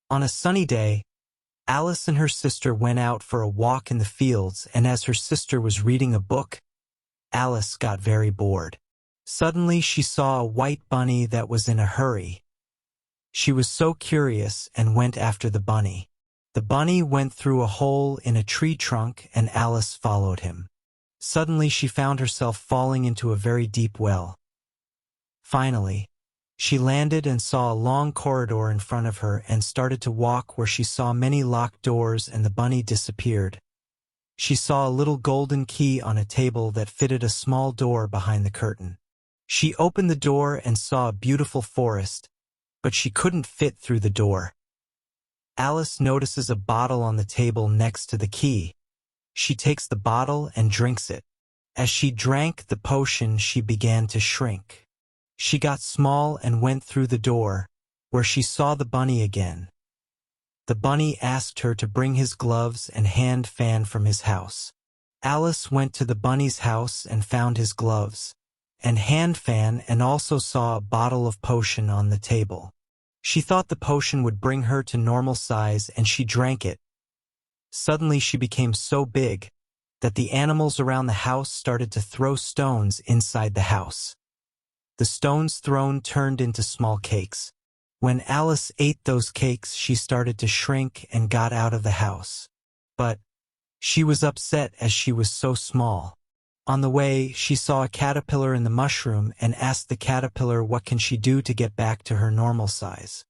On a sunny day, Alice and her sister went out for a walk in the fields, and as her sister was reading a book, Alice got very bored. Suddenly she saw a white bunny that was in a hurry. She was so curious and went after the bunny. The bunny went through a hole in a tree trunk and Alice followed him. Suddenly she found herself falling into a very deep well. Finally, she landed and saw a long corridor in front of her and started to walk where she saw many locked doors and the bunny disappeared. She saw a little golden key on a table that fitted a small door behind the curtain. She opened the door and saw a beautiful forest, but she couldn't fit through the door. Alice notices a bottle on the table next to the key. She takes the bottle and drinks it. As she drank the potion, she began to shrink. She got small and went through the door, where she saw the bunny again. The bunny asked her to bring his gloves and hand fan from his house. Alice went to the bunny's house and found his gloves and hand fan and also saw a bottle of potion on the table. She thought the potion would bring her to normal size and she drank it. Suddenly she became so big that the animals around the house started to throw stones inside the house. The stones thrown turned into small cakes. When Alice ate those cakes, she started to shrink and got out of the house. But she was upset as she was so small. On the way, she saw a caterpillar in the mushroom and asked the caterpillar what can she do to get back to her normal size.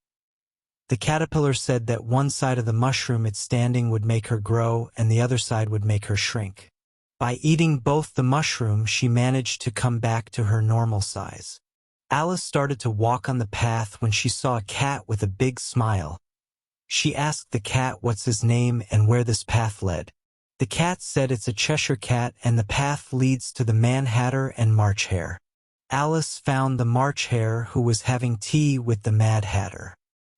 The caterpillar said that one side of the mushroom it's standing would make her grow and the other side would make her shrink. By eating both the mushroom, she managed to come back to her normal size. Alice started to walk on the path when she saw a cat with a big smile. She asked the cat what's his name and where this path led. The cat said it's a Cheshire cat and the path leads to the Mad Hatter and March Hare. Alice found the March Hare who was having tea with the Mad Hatter.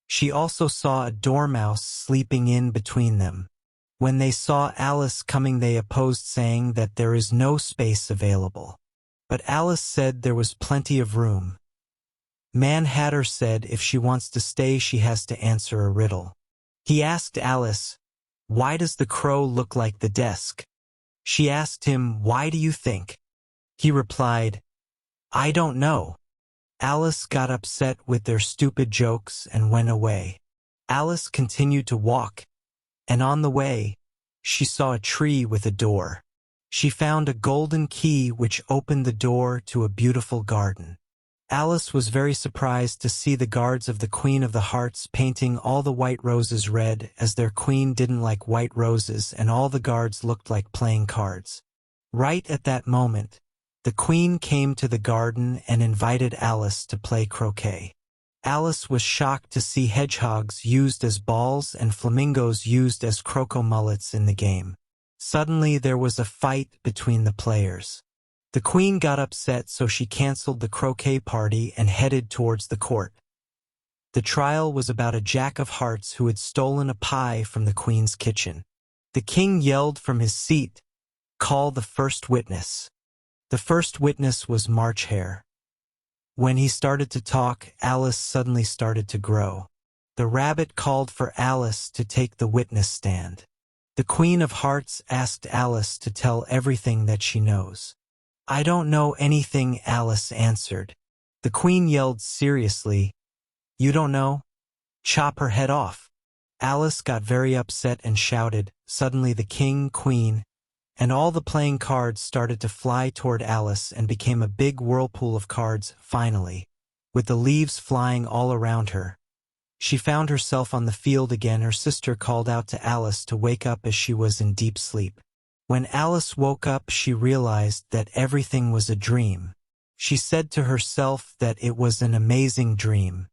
She also saw a dormouse sleeping in between them. When they saw Alice coming, they opposed, saying that there is no space available. But Alice said there was plenty of room. Mad Hatter said if she wants to stay, she has to answer a riddle. He asked Alice, "Why does the crow look like the desk?" She asked him, "Why do you think?" He replied, "I don't know." Alice got upset with their stupid jokes and went away. Alice continued to walk, and on the way, she saw a tree with a door. She found a golden key which opened the door to a beautiful garden. Alice was very surprised to see the guards of the Queen of the Hearts painting all the white roses red, as their queen didn't like white roses, and all the guards looked like playing cards. Right at that moment, the queen came to the garden and invited Alice to play croquet. Alice was shocked to see hedgehogs used as balls and flamingos used as croquet mullets in the game. Suddenly there was a fight between the players. The queen got upset, so she canceled the croquet party and headed towards the court. The trial was about a Jack of Hearts who had stolen a pie from the queen's kitchen. The king yelled from his seat, "Call the first witness." The first witness was March Hare. When he started to talk, Alice suddenly started to grow. The rabbit called for Alice to take the witness stand. The Queen of Hearts asked Alice to tell everything that she knows. "I don't know anything," Alice answered. The queen yelled seriously, "You don't know? Chop her head off." Alice got very upset and shouted. Suddenly the king, queen, and all the playing cards started to fly toward Alice and became a big whirlpool of cards, finally, with the leaves flying all around her. She found herself on the field again. Her sister called out to Alice to wake up as she was in deep sleep. When Alice woke up, she realized that everything was a dream. She said to herself that it was an amazing dream.